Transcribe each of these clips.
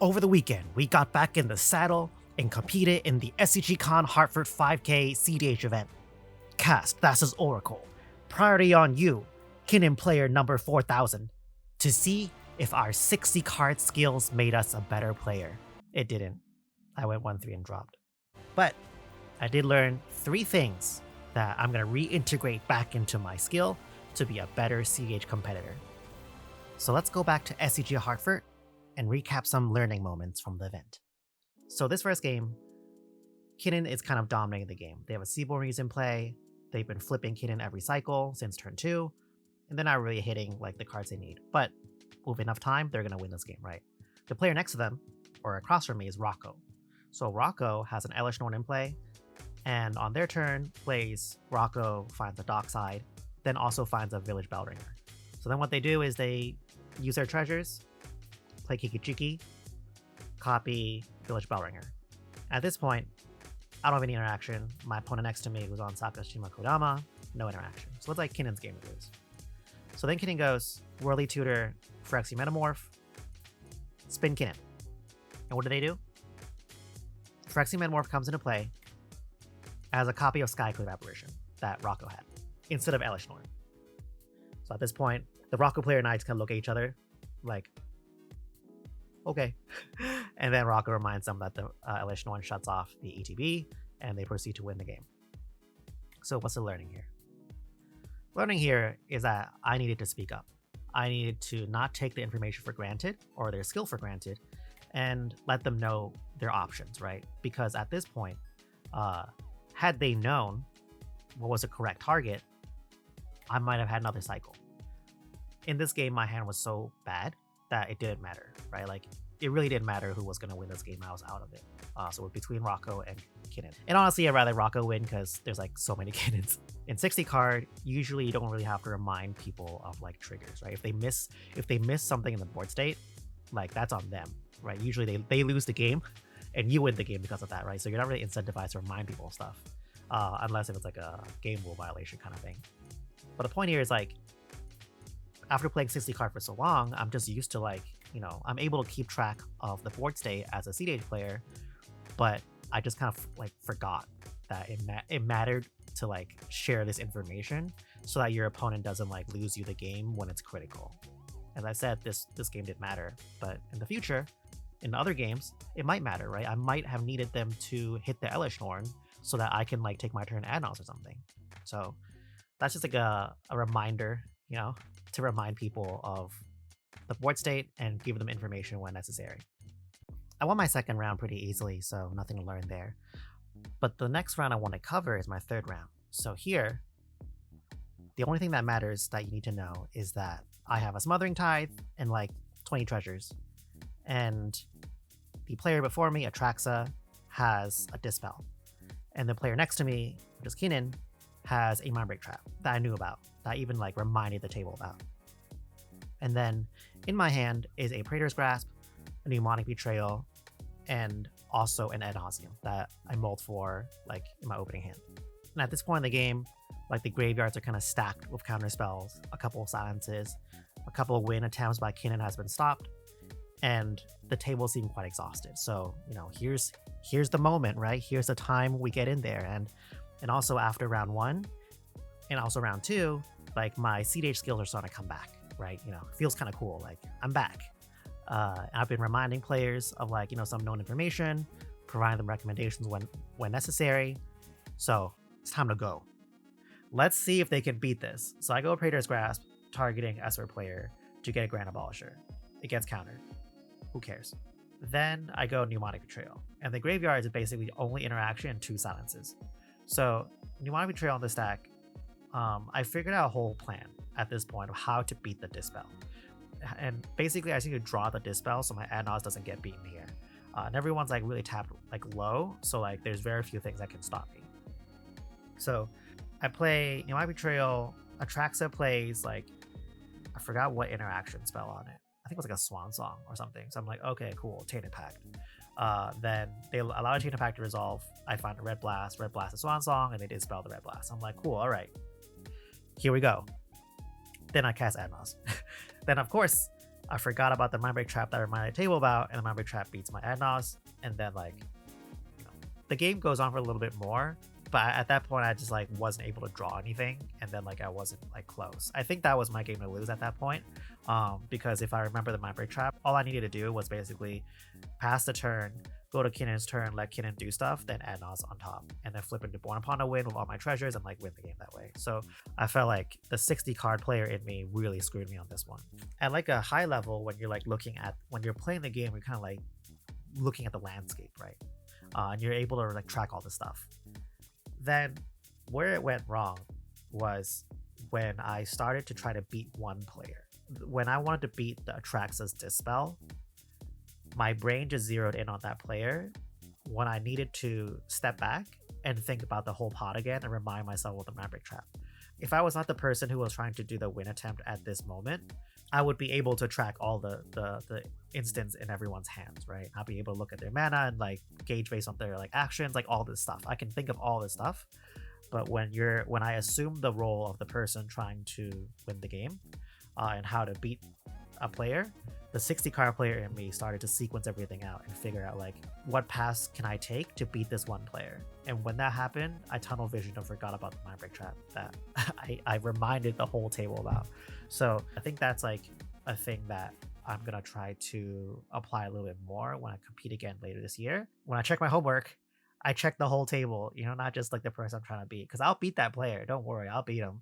Over the weekend, we got back in the saddle and competed in the SCGCon Hartford 5K cEDH event. Cast Thassa's Oracle. Priority on you, Kinnan player number 4000, to see if our 60 card skills made us a better player. It didn't. I went 1-3 and dropped. But I did learn 3 things that I'm going to reintegrate back into my skill to be a better cEDH competitor. So let's go back to SCG Hartford and recap some learning moments from the event. So this first game, Kinnan is kind of dominating the game. They have a Seaborn Reese in play. They've been flipping Kinnan every cycle since turn 2, and they're not really hitting like the cards they need. But with enough time, they're going to win this game, right? The player next to them, or across from me, is Rocco. So Rocco has an Elish Norn in play, and on their turn, plays Rocco finds a Dockside, then also finds a Village Bellringer. So then what they do is they use their treasures, play Kikichiki, copy Village Bellringer. At this point, I don't have any interaction. My opponent next to me was on Sakashima Kodama, no interaction. So it's like Kinnan's game to lose. So then Kinnan goes Whirly Tutor, Phyrexia Metamorph, spin Kinnan. And what do? Phyrexia Metamorph comes into play as a copy of Skyclave Apparition that Rocco had, instead of Elish Norn. So at this point, the Rocco player knights can look at each other like, okay. And then Rocco reminds them that the Elish Norn shuts off the ETB, and they proceed to win the game. So what's the learning here? Learning here is that I needed to speak up. I needed to not take the information for granted, or their skill for granted, and let them know their options, right? Because at this point, had they known what was the correct target, I might have had another cycle. In this game, my hand was so bad that it didn't matter, right? Like, it really didn't matter who was going to win this game. I was out of it. So it was between Rocco and Kinnan. And honestly, I'd rather Rocco win because there's like so many Kinnans. In 60 card, usually you don't really have to remind people of like triggers, right? If they miss something in the board state, like that's on them, right? Usually they lose the game and you win the game because of that, right? So you're not really incentivized to remind people of stuff, unless if it's like a game rule violation kind of thing. But the point here is like, after playing 60 card for so long, I'm just used to like, I'm able to keep track of the board state as a cEDH player, but I just kind of like forgot that it mattered to like share this information so that your opponent doesn't like lose you the game when it's critical. As I said, this game didn't matter, but in the future, in other games, it might matter, right? I might have needed them to hit the Elish Norn so that I can like take my turn add-ons or something. So that's just like a reminder, to remind people of the board state and give them information when necessary. I won my second round pretty easily, so nothing to learn there. But the next round I want to cover is my third round. So here, the only thing that matters that you need to know is that I have a Smothering Tithe and like 20 treasures. And the player before me, Atraxa, has a Dispel. And the player next to me, which is Kinnan, has a Mindbreak Trap that I knew about, that I even like reminded the table about. And then in my hand is a Praetor's Grasp, a Mnemonic Betrayal, and also an Ad Nauseam that I mulled for like in my opening hand. And at this point in the game, like the graveyards are kind of stacked with counter spells, a couple of silences, a couple of win attempts by Kinnan has been stopped, and the table seemed quite exhausted. So, here's the moment, right? Here's the time we get in there. And also after round 1 and also round 2, like my cEDH skills are starting to come back, right? It feels kind of cool. Like I'm back. I've been reminding players of like, some known information, providing them recommendations when necessary. So it's time to go. Let's see if they can beat this. So I go Praetor's Grasp, targeting Esper player to get a Grand Abolisher. It gets countered. Who cares? Then I go Mnemonic Betrayal. And the graveyard is basically the only interaction and 2 silences. So Mnemonic Betrayal on the stack, I figured out a whole plan at this point of how to beat the Dispel. And basically I just need to draw the Dispel so my Adnos doesn't get beaten here. And everyone's like really tapped like low, so like there's very few things that can stop me. So I play Mnemonic Betrayal, Atraxa plays like, I forgot what interaction spell on it. I think it was like a Swan Song or something. So I'm like, okay, cool, Tainted Pact. Then they allow a Tainted Pact to resolve. I find a Red Blast a Swan Song, and they dispel the Red Blast. I'm like, cool, all right. Here we go. Then I cast Adnos. Then, of course, I forgot about the mind break trap that I reminded the table about, and the mind break trap beats my Adnos, and then like, you know, the game goes on for a little bit more, but at that point I just like wasn't able to draw anything, and then like I wasn't like close. I think that was my game to lose at that point, because if I remember the mind break trap, all I needed to do was basically pass the turn, go to Kinnon's turn, let Kinnon do stuff, then Adnos on top, and then flip into Born Upon a Win with all my treasures and like win the game that way. So I felt like the 60 card player in me really screwed me on this one. At like a high level, when you're like when you're playing the game, you're kind of like looking at the landscape, right? And you're able to like track all this stuff. Then where it went wrong was when I started to try to beat one player. When I wanted to beat the Atraxa's Dispel, my brain just zeroed in on that player when I needed to step back and think about the whole pot again and remind myself of the mind break trap. If I was not the person who was trying to do the win attempt at this moment, I would be able to track all the instants in everyone's hands, right? I'll be able to look at their mana and like gauge based on their like actions, like all this stuff. I can think of all this stuff. But when I assume the role of the person trying to win the game, and how to beat a player, the 60 card player in me started to sequence everything out and figure out like what paths can I take to beat this one player. And when that happened, I tunnel visioned and forgot about the mind break trap that I reminded the whole table about. So I think that's like a thing that I'm gonna try to apply a little bit more when I compete again later this year. When I check my homework, I check the whole table, you know, not just like the person I'm trying to beat, because I'll beat that player. Don't worry, I'll beat him.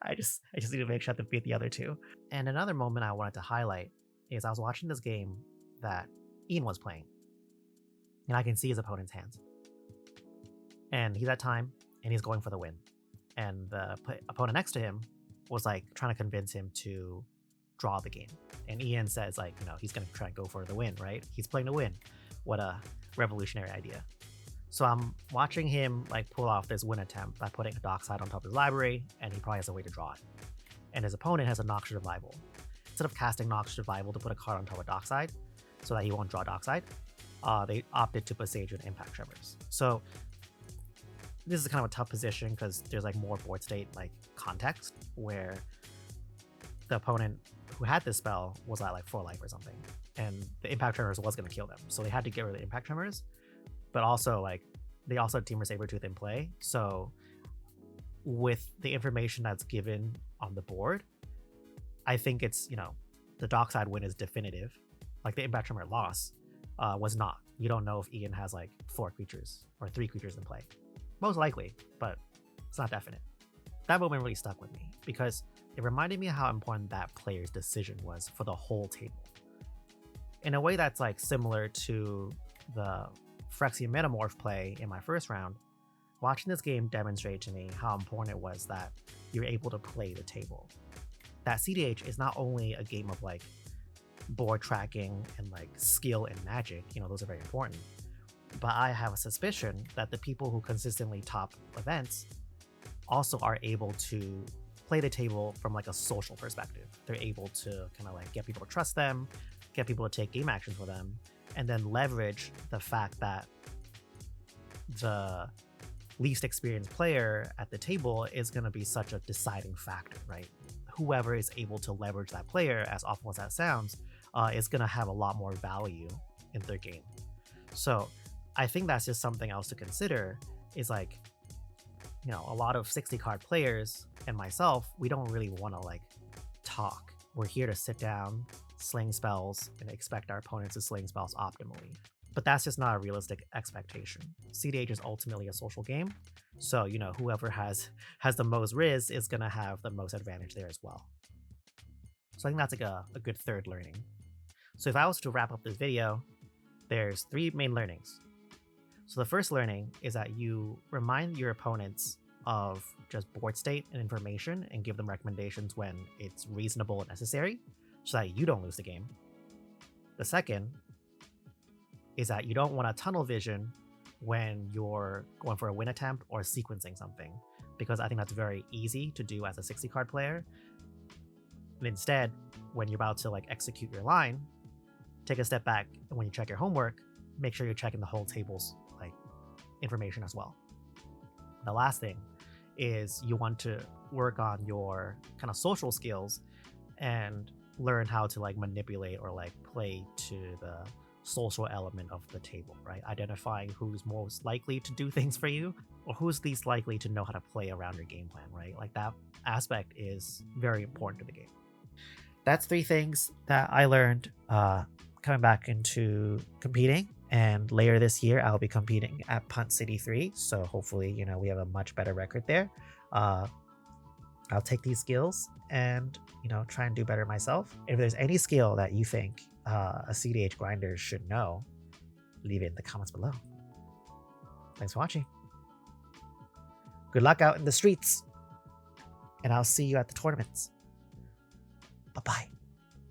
I just need to make sure to beat the other two. And another moment I wanted to highlight is I was watching this game that Ian was playing, and I can see his opponent's hands. And he's at time, and he's going for the win. And the opponent next to him was like trying to convince him to draw the game. And Ian says like, you know, he's gonna try to go for the win, right? He's playing to win. What a revolutionary idea. So I'm watching him like pull off this win attempt by putting a Dockside on top of his library, and he probably has a way to draw it. And his opponent has a Noxious Revival. Instead of casting Noxious Revival to put a card on top of Dockside so that he won't draw Dockside, they opted to put Sage and Impact Tremors. So this is kind of a tough position because there's like more board state like context where the opponent who had this spell was at like 4 life or something, and the Impact Tremors was going to kill them. So they had to get rid of the Impact Tremors. But also, like, they also had Temur Sabertooth in play. So, with the information that's given on the board, I think it's, you know, the Dockside win is definitive. Like, the Impact Tremor loss was not. You don't know if Ian has, like, 4 creatures or 3 creatures in play. Most likely, but it's not definite. That moment really stuck with me because it reminded me how important that player's decision was for the whole table. In a way that's, like, similar to the Phyrexian Metamorph play in my first round, watching this game demonstrate to me how important it was that you're able to play the table. That cEDH is not only a game of like board tracking and like skill and magic, you know, those are very important, but I have a suspicion that the people who consistently top events also are able to play the table from like a social perspective. They're able to kind of like get people to trust them, get people to take game action for them, and then leverage the fact that the least experienced player at the table is going to be such a deciding factor, right? Whoever is able to leverage that player, as awful as that sounds, is going to have a lot more value in their game. So I think that's just something else to consider is like, you know, a lot of 60 card players and myself, we don't really want to like talk. We're here to sit down, sling spells, and expect our opponents to sling spells optimally. But that's just not a realistic expectation. cEDH is ultimately a social game, so you know whoever has the most Riz is gonna have the most advantage there as well. So I think that's like a good third learning. So if I was to wrap up this video, there's 3 main learnings. So the first learning is that you remind your opponents of just board state and information and give them recommendations when it's reasonable and necessary so that you don't lose the game. The second is that you don't want to tunnel vision when you're going for a win attempt or sequencing something, because I think that's very easy to do as a 60 card player. And instead, when you're about to like execute your line, take a step back, and when you check your homework, make sure you're checking the whole table's like information as well. The last thing is you want to work on your kind of social skills and learn how to like manipulate or like play to the social element of the table, right? Identifying who's most likely to do things for you or who's least likely to know how to play around your game plan, right? Like that aspect is very important to the game. That's 3 things that I learned coming back into competing. And later this year, I'll be competing at Punt City 3. So hopefully, you know, we have a much better record there. I'll take these skills and, you know, try and do better myself. If there's any skill that you think a cEDH grinder should know, leave it in the comments below. Thanks for watching. Good luck out in the streets. And I'll see you at the tournaments. Bye-bye.